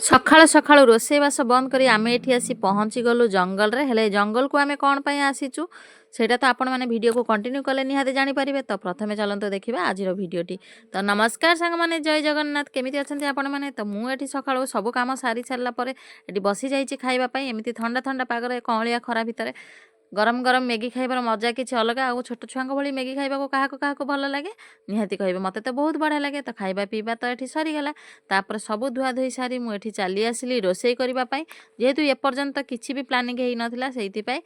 ସକାଳୁ ସକାଳୁ ରୋଷେଇବାସ ବନ୍ଦ କରି ଆମେ ଏଠି ଆସି ପହଞ୍ଚିଗଲୁ ଜଙ୍ଗଲରେ। ହେଲେ ଜଙ୍ଗଲକୁ ଆମେ କ'ଣ ପାଇଁ ଆସିଛୁ ସେଇଟା ତ ଆପଣମାନେ ଭିଡ଼ିଓକୁ କଣ୍ଟିନ୍ୟୁ କଲେ ନିହାତି ଜାଣିପାରିବେ। ତ ପ୍ରଥମେ ଚାଲନ୍ତୁ ଦେଖିବା ଆଜିର ଭିଡ଼ିଓଟି। ତ ନମସ୍କାର ସାଙ୍ଗମାନେ, ଜୟ ଜଗନ୍ନାଥ। କେମିତି ଅଛନ୍ତି ଆପଣମାନେ? ତ ମୁଁ ଏଠି ସକାଳୁ ସବୁ କାମ ସାରି ସାରିଲା ପରେ ଏଠି ବସିଯାଇଛି ଖାଇବା ପାଇଁ। ଏମିତି ଥଣ୍ଡା ଥଣ୍ଡା ପାଗରେ କଅଁଳିଆ ଖରା ଭିତରେ ଗରମ ଗରମ ମ୍ୟାଗି ଖାଇବାର ମଜା କିଛି ଅଲଗା। ଆଉ ଛୋଟ ଛୁଆଙ୍କ ଭଳି ମ୍ୟାଗି ଖାଇବାକୁ କାହାକୁ କାହାକୁ ଭଲ ଲାଗେ ନିହାତି କହିବେ। ମୋତେ ତ ବହୁତ ବଢ଼ିଆ ଲାଗେ। ତ ଖାଇବା ପିଇବା ତ ଏଠି ସରିଗଲା। ତାପରେ ସବୁ ଧୁଆଧୋଇ ସାରି ମୁଁ ଏଠି ଚାଲି ଆସିଲି ରୋଷେଇ କରିବା ପାଇଁ। ଯେହେତୁ ଏପର୍ଯ୍ୟନ୍ତ କିଛି ବି ପ୍ଲାନିଂ ହେଇନଥିଲା, ସେଇଥିପାଇଁ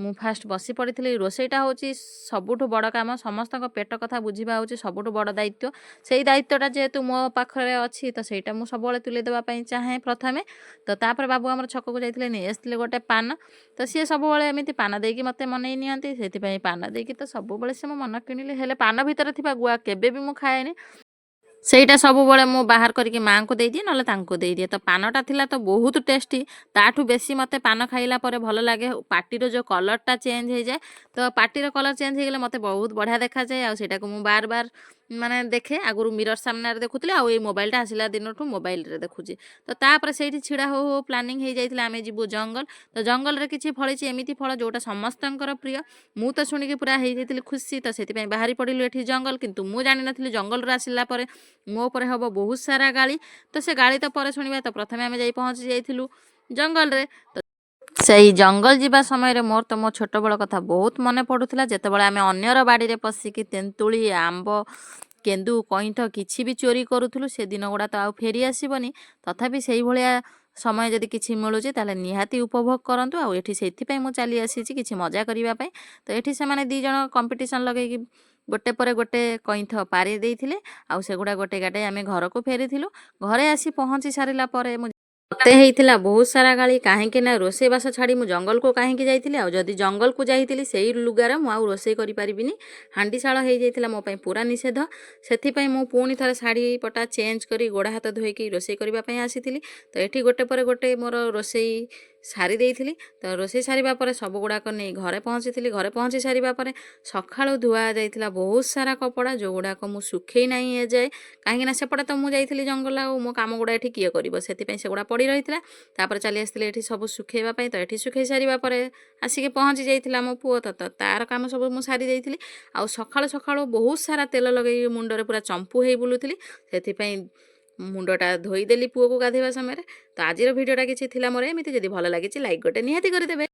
ମୁଁ ଫାଷ୍ଟ ବସି ପଡ଼ିଥିଲି। ରୋଷେଇଟା ହେଉଛି ସବୁଠୁ ବଡ଼ କାମ। ସମସ୍ତଙ୍କ ପେଟ କଥା ବୁଝିବା ହେଉଛି ସବୁଠୁ ବଡ଼ ଦାୟିତ୍ୱ। ସେଇ ଦାୟିତ୍ୱଟା ଯେହେତୁ ମୋ ପାଖରେ ଅଛି, ତ ସେଇଟା ମୁଁ ସବୁବେଳେ ତୁଲେଇ ଦେବା ପାଇଁ ଚାହେଁ ପ୍ରଥମେ। ତ ତାପରେ ବାବୁ ଆମର ଛକକୁ ଯାଇଥିଲେ, ନେଇ ଆସିଥିଲେ ଗୋଟେ ପାନ। ତ ସିଏ ସବୁବେଳେ ଏମିତି ପାନ ଦେଇକି ମୋତେ ମନେଇ ନିଅନ୍ତି। ସେଥିପାଇଁ ପାନ ଦେଇକି ତ ସବୁବେଳେ ସେ ମୋ ମନ କିଣିଲେ। ହେଲେ ପାନ ଭିତରେ ଥିବା ଗୁଆ କେବେ ବି ମୁଁ ଖାଏନି। ସେଇଟା ସବୁବେଳେ ମୁଁ ବାହାର କରିକି ମାଆଙ୍କୁ ଦେଇଦିଏ, ନହେଲେ ତାଙ୍କୁ ଦେଇଦିଏ। ତ ପାନଟା ଥିଲା ତ ବହୁତ ଟେଷ୍ଟି। ତାଠୁ ବେଶୀ ମୋତେ ପାନ ଖାଇଲା ପରେ ଭଲ ଲାଗେ ପାଟିର ଯେଉଁ କଲର୍ଟା ଚେଞ୍ଜ ହେଇଯାଏ। ତ ପାଟିର କଲର୍ ଚେଞ୍ଜ ହେଇଗଲେ ମୋତେ ବହୁତ ବଢ଼ିଆ ଦେଖାଯାଏ। ଆଉ ସେଇଟାକୁ ମୁଁ ବାର ବାର ମାନେ ଦେଖେ। ଆଗରୁ ମିରର ସାମ୍ନାରେ ଦେଖୁଥିଲି, ଆଉ ଏଇ ମୋବାଇଲଟା ଆସିଲା ଦିନଠୁ ମୋବାଇଲରେ ଦେଖୁଛି। ତ ତାପରେ ସେଇଠି ଛିଡ଼ା ହଉ ହଉ ପ୍ଲାନିଂ ହେଇଯାଇଥିଲା ଆମେ ଯିବୁ ଜଙ୍ଗଲ। ତ ଜଙ୍ଗଲରେ କିଛି ଫଳିଛି ଏମିତି ଫଳ ଯେଉଁଟା ସମସ୍ତଙ୍କର ପ୍ରିୟ। ମୁଁ ତ ଶୁଣିକି ପୁରା ହେଇଯାଇଥିଲି ଖୁସି। ତ ସେଥିପାଇଁ ବାହାରି ପଡ଼ିଲୁ ଏଠି ଜଙ୍ଗଲ। କିନ୍ତୁ ମୁଁ ଜାଣିନଥିଲି ଜଙ୍ଗଲରୁ ଆସିଲା ପରେ ମୋ ଉପରେ ହେବ ବହୁତ ସାରା ଗାଳି। ତ ସେ ଗାଳି ତ ପରେ ଶୁଣିବା। ତ ପ୍ରଥମେ ଆମେ ଯାଇ ପହଞ୍ଚି ଯାଇଥିଲୁ ଜଙ୍ଗଲରେ। ତ ସେଇ ଜଙ୍ଗଲ ଯିବା ସମୟରେ ମୋର ତ ମୋ ଛୋଟବେଳ କଥା ବହୁତ ମନେ ପଡ଼ୁଥିଲା। ଯେତେବେଳେ ଆମେ ଅନ୍ୟର ବାଡ଼ିରେ ପଶିକି ତେନ୍ତୁଳି, ଆମ୍ବ, କେନ୍ଦୁ, କଇଁଠ କିଛି ବି ଚୋରି କରୁଥିଲୁ। ସେ ଦିନ ଗୁଡ଼ା ତ ଆଉ ଫେରି ଆସିବନି। ତଥାପି ସେଇଭଳିଆ ସମୟ ଯଦି କିଛି ମିଳୁଛି ତାହେଲେ ନିହାତି ଉପଭୋଗ କରନ୍ତୁ। ଆଉ ଏଠି ସେଇଥିପାଇଁ ମୁଁ ଚାଲି ଆସିଛି କିଛି ମଜା କରିବା ପାଇଁ। ତ ଏଠି ସେମାନେ 2 ଜଣ କମ୍ପିଟିସନ୍ ଲଗେଇକି ଗୋଟେ ପରେ ଗୋଟେ କଇଁଥ ପାରି ଦେଇଥିଲେ। ଆଉ ସେଗୁଡ଼ା ଗୋଟେ ଗାଟେ ଆମେ ଘରକୁ ଫେରିଥିଲୁ। ଘରେ ଆସି ପହଞ୍ଚି ସାରିଲା ପରେ ମୋତେ ହେଇଥିଲା ବହୁତ ସାରା ଗାଳି। କାହିଁକି ନା ରୋଷେଇବାସ ଛାଡ଼ି ମୁଁ ଜଙ୍ଗଲକୁ କାହିଁକି ଯାଇଥିଲି। ଆଉ ଯଦି ଜଙ୍ଗଲକୁ ଯାଇଥିଲି ସେଇ ଲୁଗାରେ ମୁଁ ଆଉ ରୋଷେଇ କରିପାରିବିନି। ହାଣ୍ଡିଶାଳ ହେଇଯାଇଥିଲା ମୋ ପାଇଁ ପୁରା ନିଷେଧ। ସେଥିପାଇଁ ମୁଁ ପୁଣି ଥରେ ଶାଢ଼ୀ ପଟା ଚେଞ୍ଜ କରି ଗୋଡ଼ ହାତ ଧୋଇକି ରୋଷେଇ କରିବା ପାଇଁ ଆସିଥିଲି। ତ ଏଠି ଗୋଟେ ପରେ ଗୋଟେ ମୋର ରୋଷେଇ ସାରି ଦେଇଥିଲି। ତ ରୋଷେଇ ସାରିବା ପରେ ସବୁ ଗୁଡ଼ାକ ନେଇ ଘରେ ପହଞ୍ଚିଥିଲି। ଘରେ ପହଞ୍ଚି ସାରିବା ପରେ ସକାଳୁ ଧୁଆ ଯାଇଥିଲା ବହୁତ ସାରା କପଡ଼ା, ଯେଉଁଗୁଡ଼ାକ ମୁଁ ଶୁଖେଇ ନାହିଁ ଏଯାଏ। କାହିଁକିନା ସେପଟେ ତ ମୁଁ ଯାଇଥିଲି ଜଙ୍ଗଲ, ଆଉ ମୋ କାମ ଗୁଡ଼ା ଏଠି କିଏ କରିବ, ସେଥିପାଇଁ ସେଗୁଡ଼ା ପଡ଼ି ରହିଥିଲା। ତାପରେ ଚାଲି ଆସିଥିଲି ଏଠି ସବୁ ଶୁଖେଇବା ପାଇଁ। ତ ଏଠି ଶୁଖେଇ ସାରିବା ପରେ ଆସିକି ପହଞ୍ଚି ଯାଇଥିଲା ମୋ ପୁଅ। ତ ତାର କାମ ସବୁ ମୁଁ ସାରି ଦେଇଥିଲି। ଆଉ ସକାଳୁ ସକାଳୁ ବହୁତ ସାରା ତେଲ ଲଗେଇକି ମୁଣ୍ଡରେ ପୁରା ଚମ୍ପୁ ହେଇ ବୁଲୁଥିଲି। ସେଥିପାଇଁ ମୁଣ୍ଡଟା ଧୋଇଦେଲି ପୁଅକୁ ଗାଧୋଇବା ସମୟରେ। ତ ଆଜିର ଭିଡ଼ିଓଟା କିଛି ଥିଲା ମୋର ଏମିତି। ଯଦି ଭଲ ଲାଗିଛି ଲାଇକ୍ ଗୋଟେ ନିହାତି କରିଦେବେ।